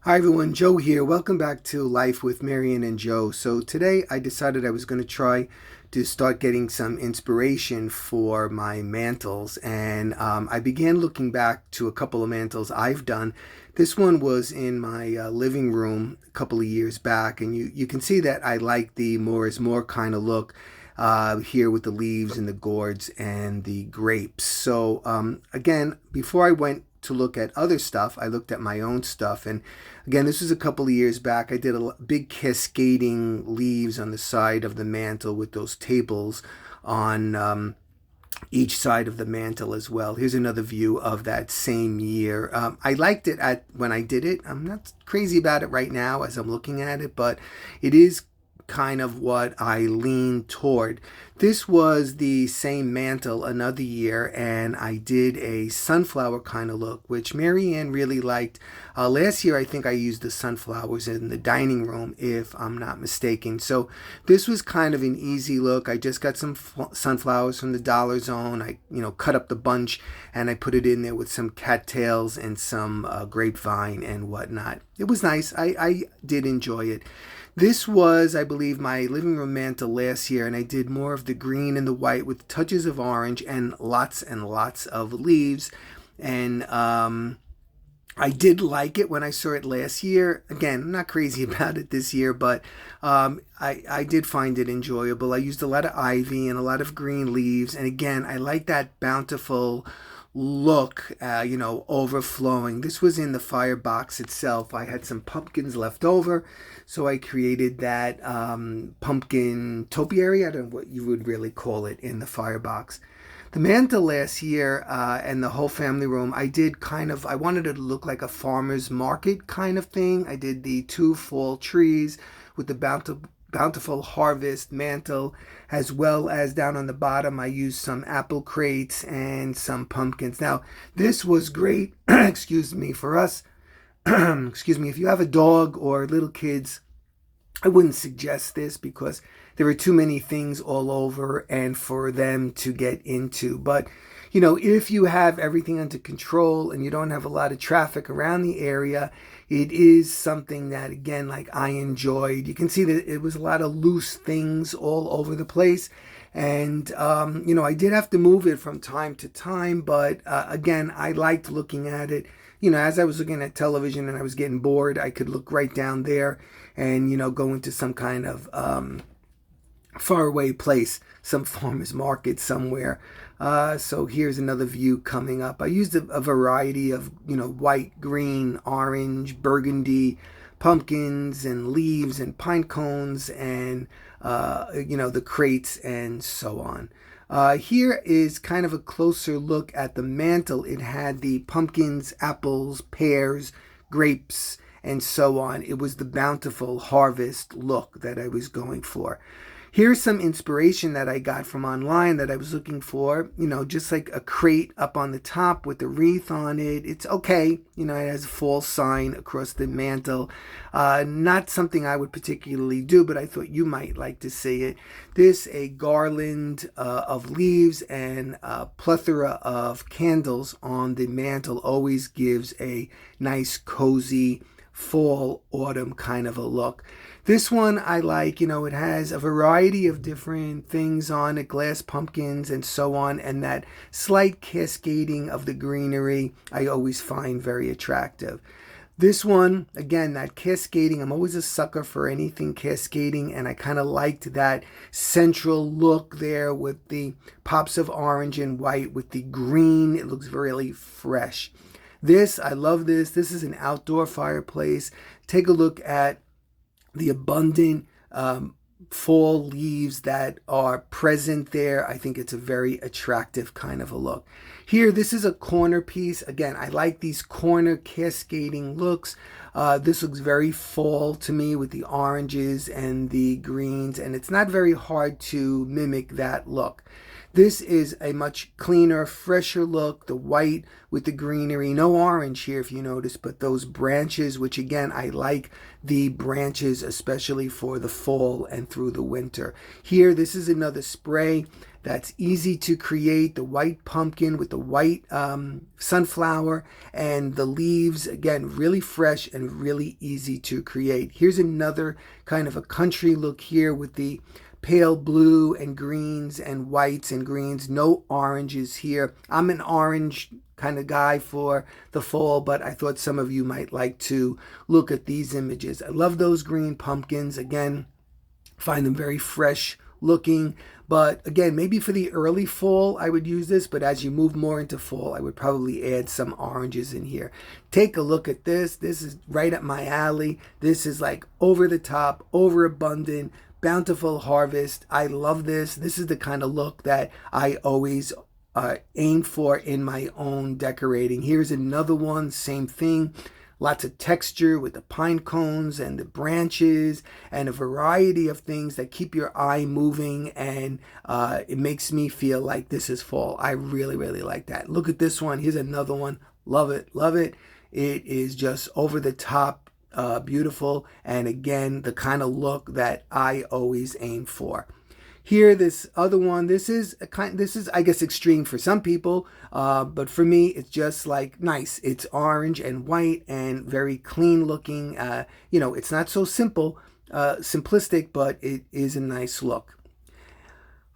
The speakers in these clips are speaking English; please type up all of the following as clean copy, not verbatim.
Hi everyone, Joe here. Welcome back to Life with Marion and Joe. So today I decided I was going to try to start getting some inspiration for my mantles, and I began looking back to a couple of mantles I've done. This one was in my living room a couple of years back, and you can see that I like the more is more kind of look here with the leaves and the gourds and the grapes. So again, before I went to look at other stuff, I looked at my own stuff. And again, this was a couple of years back. I did a big cascading leaves on the side of the mantle with those tables on each side of the mantle as well. Here's another view of that same year. I liked it when I did it. I'm not crazy about it right now as I'm looking at it, but it is kind of what I lean toward. This was the same mantle another year, and I did a sunflower kind of look, which Marianne really liked. Last year, I think I used the sunflowers in the dining room, if I'm not mistaken. So this was kind of an easy look. I just got some sunflowers from the Dollar Zone. I, cut up the bunch and I put it in there with some cattails and some grapevine and whatnot. It was nice. I did enjoy it. This was, I believe, my living room mantle last year, and I did more of the green and the white with touches of orange and lots of leaves. And I did like it when I saw it last year. Again, I'm not crazy about it this year, but I did find it enjoyable. I used a lot of ivy and a lot of green leaves. And again, I like that bountiful look, overflowing. This was in the firebox itself. I had some pumpkins left over, so I created that pumpkin topiary. I don't know what you would really call it in the firebox. The mantle last year and the whole family room, I wanted it to look like a farmer's market kind of thing. I did the two fall trees with the bountiful harvest mantle, as well as down on the bottom I used some apple crates and some pumpkins. Now this was great excuse me, for us excuse me, if you have a dog or little kids, I wouldn't suggest this because there are too many things all over and for them to get into. But if you have everything under control and you don't have a lot of traffic around the area, it is something that, again, like I enjoyed. You can see that it was a lot of loose things all over the place. And, I did have to move it from time to time. But again, I liked looking at it. As I was looking at television and I was getting bored, I could look right down there and, go into some kind of faraway place, some farmer's market somewhere. So here's another view coming up. I used a variety of, white, green, orange, burgundy, pumpkins and leaves and pine cones and, the crates and so on. Here is kind of a closer look at the mantle. It had the pumpkins, apples, pears, grapes, and so on. It was the bountiful harvest look that I was going for. Here's some inspiration that I got from online that I was looking for, just like a crate up on the top with a wreath on it. It's okay. It has a fall sign across the mantle. Not something I would particularly do, but I thought you might like to see it. A garland of leaves and a plethora of candles on the mantle always gives a nice, cozy, fall, autumn kind of a look. This one I like, it has a variety of different things on it, glass pumpkins and so on, and that slight cascading of the greenery I always find very attractive. This one, again, that cascading, I'm always a sucker for anything cascading, and I kind of liked that central look there with the pops of orange and white with the green. It looks really fresh. I love this. This is an outdoor fireplace. Take a look at the abundant fall leaves that are present there. I think it's a very attractive kind of a look. Here, this is a corner piece. Again, I like these corner cascading looks. This looks very fall to me with the oranges and the greens, and it's not very hard to mimic that look. This is a much cleaner, fresher look, the white with the greenery. No orange here if you notice, but those branches, which again, I like the branches, especially for the fall and through the winter. Here, this is another spray that's easy to create. The white pumpkin with the white sunflower and the leaves, again, really fresh and really easy to create. Here's another kind of a country look here with the pale blue and greens and whites and greens. No oranges here. I'm an orange kind of guy for the fall, but I thought some of you might like to look at these images. I love those green pumpkins. Again, find them very fresh looking, but again, maybe for the early fall I would use this, but as you move more into fall, I would probably add some oranges in here. Take a look at this. This is right up my alley. This is like over the top, overabundant, bountiful harvest. I love this. This is the kind of look that I always aim for in my own decorating. Here's another one, same thing. Lots of texture with the pine cones and the branches and a variety of things that keep your eye moving, and it makes me feel like this is fall. I really, really like that. Look at this one. Here's another one. Love it. Love it. It is just over the top, beautiful, and again, the kind of look that I always aim for. Here, this other one, this is I guess extreme for some people, but for me, it's just like nice. It's orange and white and very clean looking. It's not so simplistic, but it is a nice look.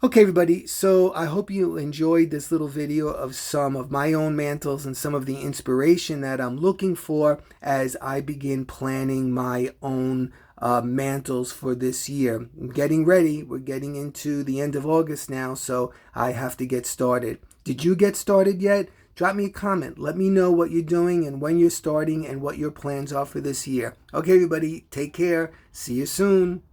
Okay, everybody, so I hope you enjoyed this little video of some of my own mantles and some of the inspiration that I'm looking for as I begin planning my own mantles for this year. I'm getting ready. We're getting into the end of August now, so I have to get started. Did you get started yet? Drop me a comment. Let me know what you're doing and when you're starting and what your plans are for this year. Okay, everybody, take care. See you soon.